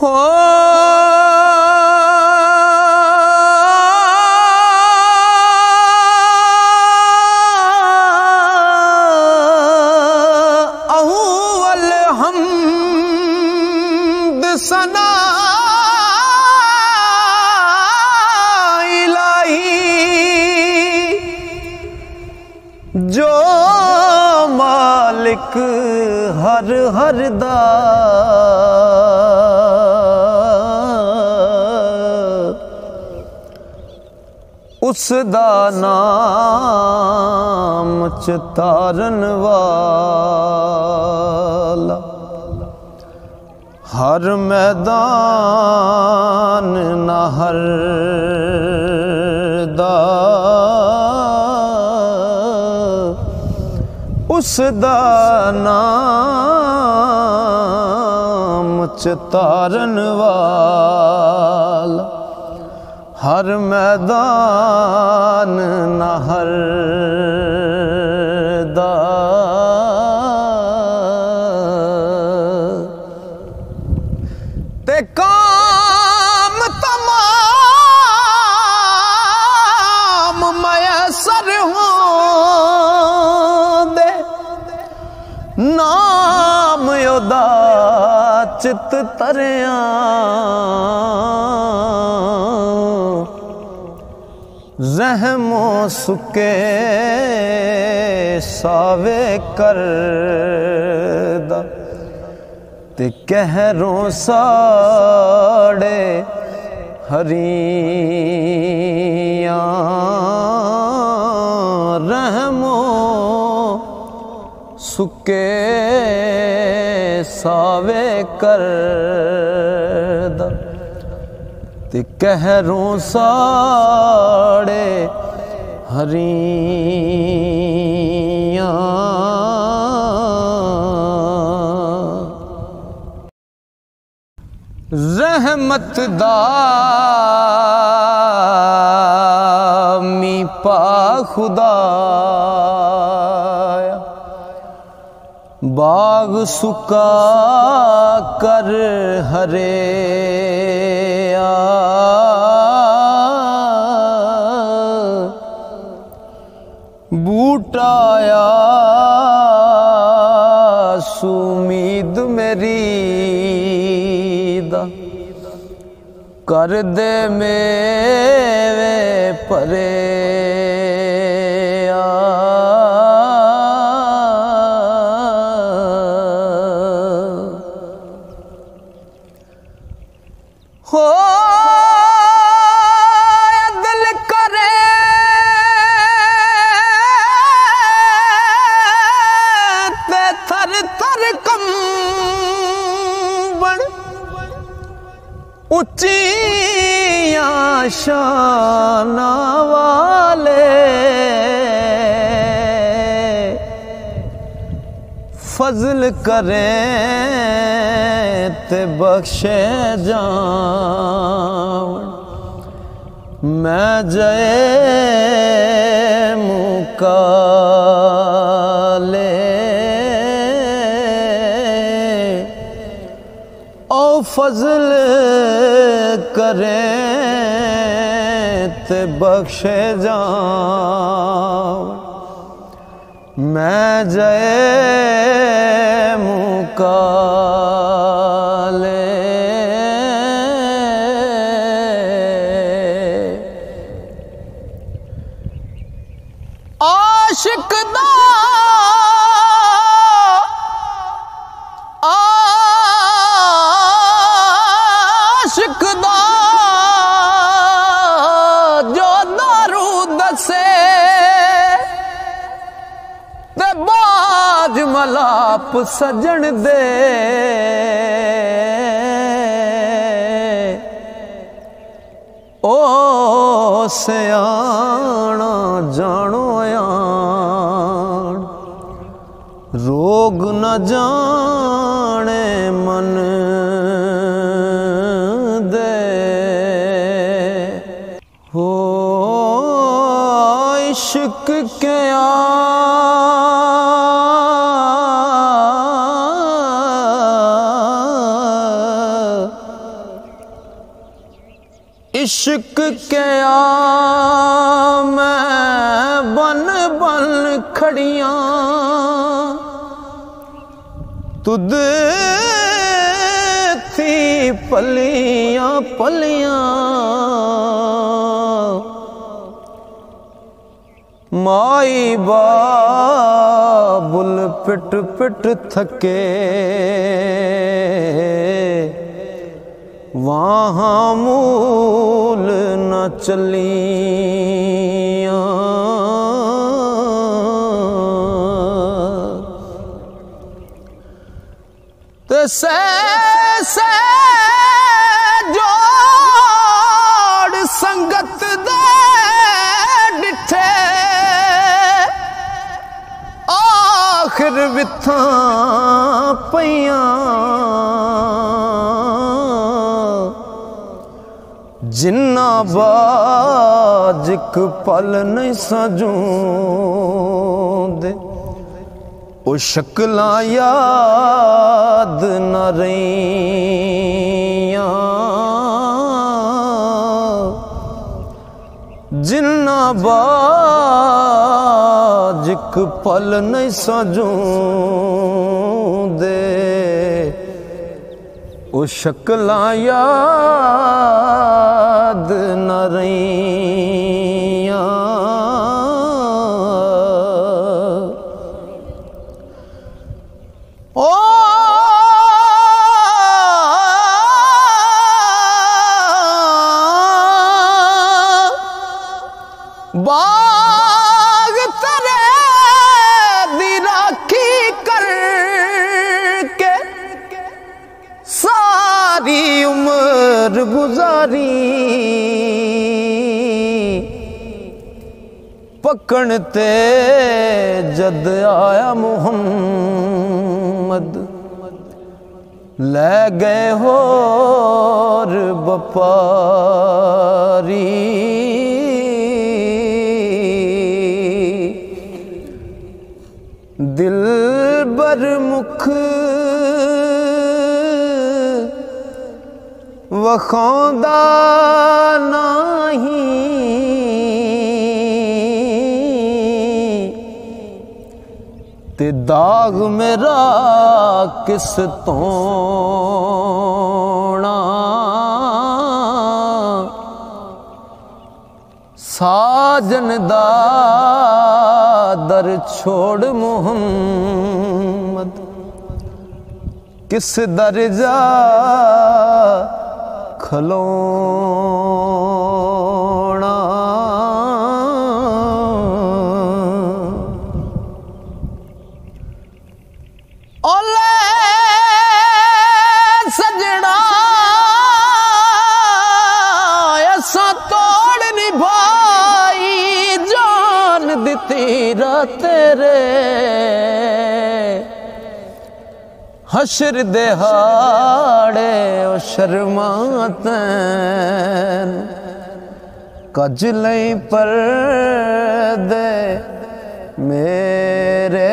हो अव्वल हमद सना इलाही जो मालिक हर हर दा उस दा नाम चितारन वाला हर मैदान ना हर दा उस दा नाम चितारन वाला हर मैदान ना हर दा ते काम तमाम मयसर होंदे नाम योदा चित तरिया ज़हमो सुके सावे करदा ते कहरों साड़े हरियां रहमो सुके सावे करदा ते कहरों साड़े हरियां रहमत दा मी पा खुदाया बाग सुका कर हरे बूटाया सुमीद मेरी दा कर दे मेवे परे हो दिल करे ते थर थर कंबण उच्चियां शाना वाले फजल करें ते बख्शे जावन मैं जय मुकाले ओ फजल करें ते बख्शे जावन मैं जय मुकाले आशिक दा आशिक दा जो दारू दसे ते बाज मलाप सजन दे ओ सियाणा जानो यान रोग न जाने मन दे हो इश्क के इश्क के मैं बन बन खड़ियां तुद थी पलियां पलियां माई बाबुल पिट पिट थके वहाँ मूल न चलियां ते से जोड़ संगत दे डिठे आखिर विथा पइयां जिन्ना बाज एक पल नहीं सजूंदे ओ शक्लां याद न रहियां जिन्ना बाज एक पल नहीं सजूंदे ओ शक्लां याद न रहियां ओ बाग तेरे दी राखी करके सारी उम्र गुजारी पकड़ ते जद आया मुहम्मद ले गए होर बपारी दिल बर मुख वखौंदा नहीं ते दाग मेरा किस तोना साजन दा दर छोड़ मुहम्मद किस दर जा खलोना ओले सजना ऐसा तोड़ निभाई जान दिती रा तेरे हशर दिहाड़े ओ शर्मातैन कज लई पर दे मेरे